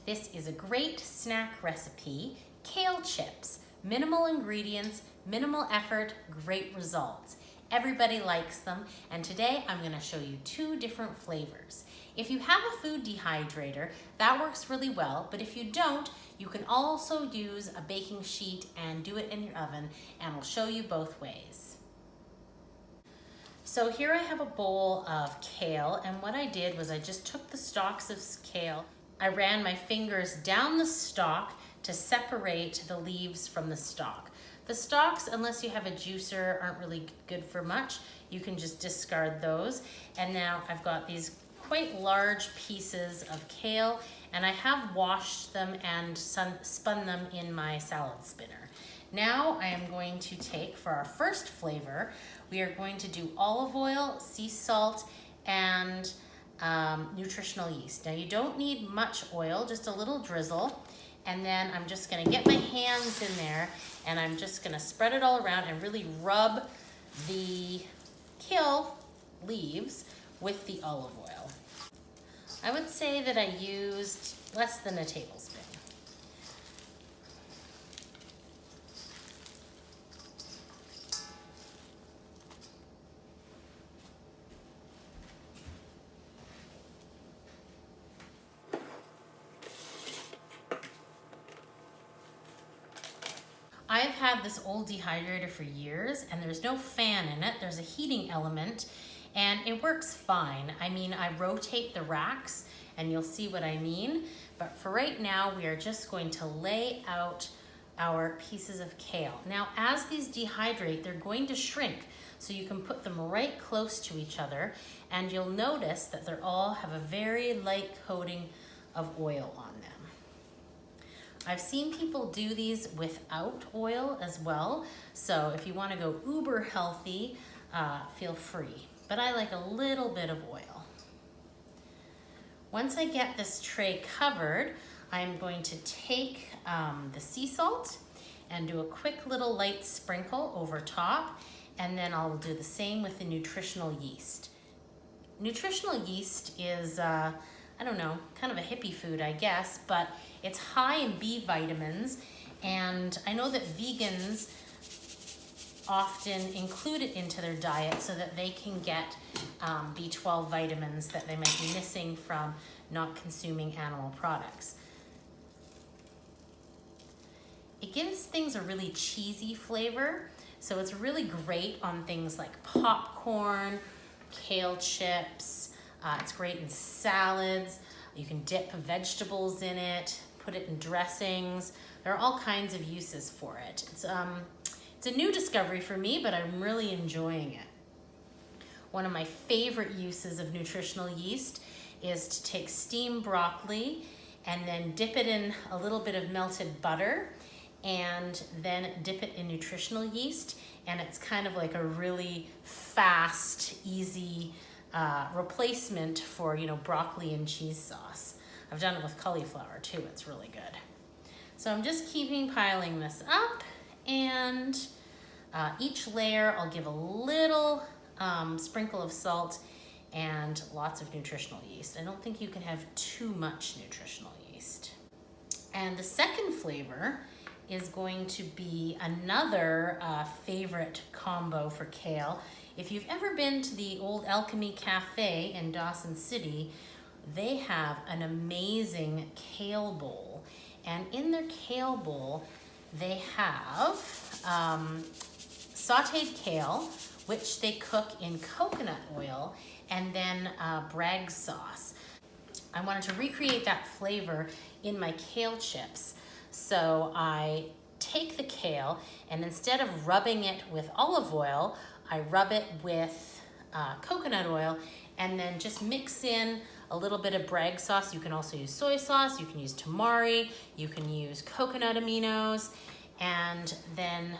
This is a great snack recipe, kale chips. Minimal ingredients, minimal effort, great results. Everybody likes them, and today I'm going to show you 2 different flavors. If you have a food dehydrator, that works really well, but if you don't, you can also use a baking sheet and do it in your oven, and I'll show you both ways. So here I have a bowl of kale, and what I did was I just took the stalks of kale. I ran my fingers down the stalk to separate the leaves from the stalk. The stalks, unless you have a juicer, aren't really good for much. You can just discard those. And now I've got these quite large pieces of kale, and I have washed them and spun them in my salad spinner. Now I am going to take, for our first flavor, we are going to do olive oil, sea salt, and nutritional yeast. Now you don't need much oil, just a little drizzle. And then I'm just gonna get my hands in there and I'm just gonna spread it all around and really rub the kale leaves with the olive oil. I would say that I used less than a tablespoon. I've had this old dehydrator for years and there's no fan in it. There's a heating element and it works fine. I mean, I rotate the racks and you'll see what I mean. But for right now, we are just going to lay out our pieces of kale. Now, as these dehydrate, they're going to shrink. So you can put them right close to each other and you'll notice that they all have a very light coating of oil on them. I've seen people do these without oil as well. So if you want to go uber healthy, feel free. But I like a little bit of oil. Once I get this tray covered, I'm going to take the sea salt and do a quick little light sprinkle over top. And then I'll do the same with the nutritional yeast. Nutritional yeast is, I don't know, kind of a hippie food, I guess, but it's high in B vitamins, and I know that vegans often include it into their diet so that they can get B12 vitamins that they might be missing from not consuming animal products. It gives things a really cheesy flavor, so it's really great on things like popcorn, kale chips. It's great in salads. You can dip vegetables in it, put it in dressings. There are all kinds of uses for it. It's a new discovery for me, but I'm really enjoying it. One of my favorite uses of nutritional yeast is to take steamed broccoli and then dip it in a little bit of melted butter and then dip it in nutritional yeast. And it's kind of like a really fast, easy replacement for, broccoli and cheese sauce. I've done it with cauliflower too. It's really good. So I'm just piling this up, and each layer I'll give a little sprinkle of salt and lots of nutritional yeast. I don't think you can have too much nutritional yeast. And the second flavor is going to be another favorite combo for kale. If you've ever been to the old Alchemy Cafe in Dawson City, they have an amazing kale bowl. And in their kale bowl, they have sauteed kale, which they cook in coconut oil, and then Bragg's sauce. I wanted to recreate that flavor in my kale chips. So I take the kale, and instead of rubbing it with olive oil, I rub it with coconut oil and then just mix in a little bit of Bragg's sauce. You can also use soy sauce, you can use tamari, you can use coconut aminos, and then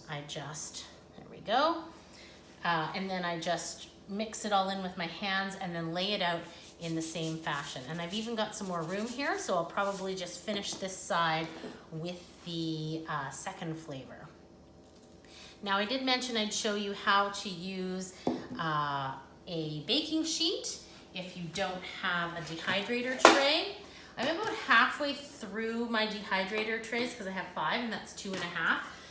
I just, there we go, and then I just mix it all in with my hands and then lay it out in the same fashion. And I've even got some more room here, so I'll probably just finish this side with the second flavor. Now, I did mention I'd show you how to use a baking sheet if you don't have a dehydrator tray. I'm about halfway through my dehydrator trays because I have 5 and that's 2.5.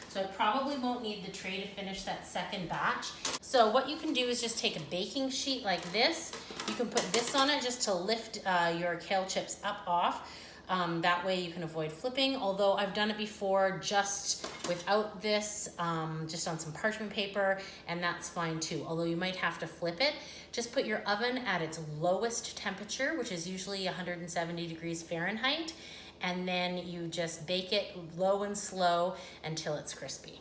So I probably won't need the tray to finish that second batch. So what you can do is just take a baking sheet like this. You can put this on it just to lift your kale chips up off. That way you can avoid flipping. Although I've done it before just without this, just on some parchment paper, and that's fine too. Although you might have to flip it. Just put your oven at its lowest temperature, which is usually 170 degrees Fahrenheit. And then you just bake it low and slow until it's crispy.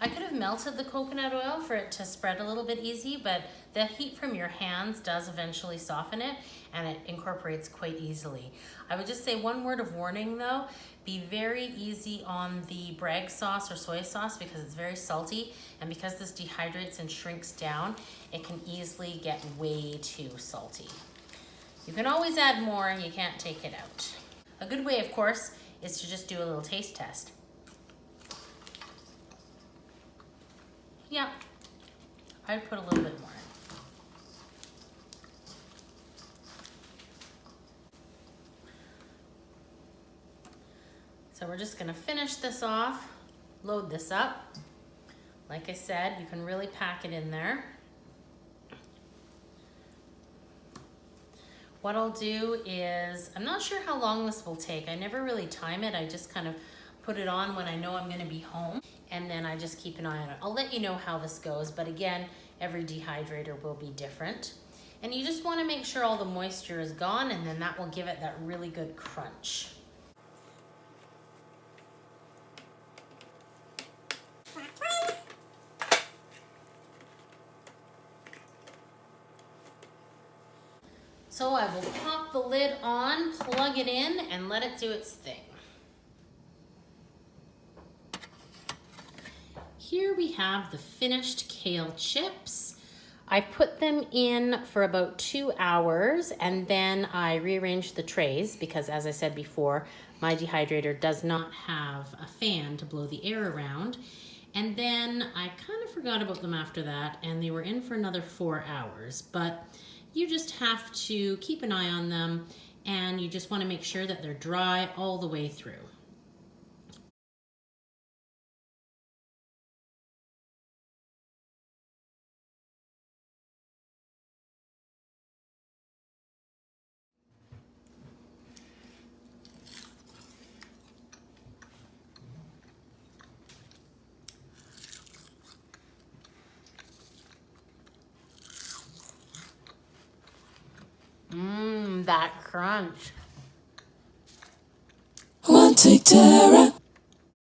I could have melted the coconut oil for it to spread a little bit easy, but the heat from your hands does eventually soften it and it incorporates quite easily. I would just say one word of warning though, be very easy on the Bragg sauce or soy sauce because it's very salty, and because this dehydrates and shrinks down, it can easily get way too salty. You can always add more, you can't take it out. A good way, of course, is to just do a little taste test. Yeah, I'd put a little bit more in. So we're just gonna finish this off, load this up. Like I said, you can really pack it in there. What I'll do is, I'm not sure how long this will take. I never really time it. I just kind of put it on when I know I'm gonna be home, and then I just keep an eye on it. I'll let you know how this goes, but again, every dehydrator will be different. And you just wanna make sure all the moisture is gone, and then that will give it that really good crunch. So I will pop the lid on, plug it in, and let it do its thing. Here we have the finished kale chips. I put them in for about 2 hours, and then I rearranged the trays because, as I said before, my dehydrator does not have a fan to blow the air around. And then I kind of forgot about them after that, and they were in for another 4 hours. But you just have to keep an eye on them, and you just want to make sure that they're dry all the way through. That crunch. One take Tara.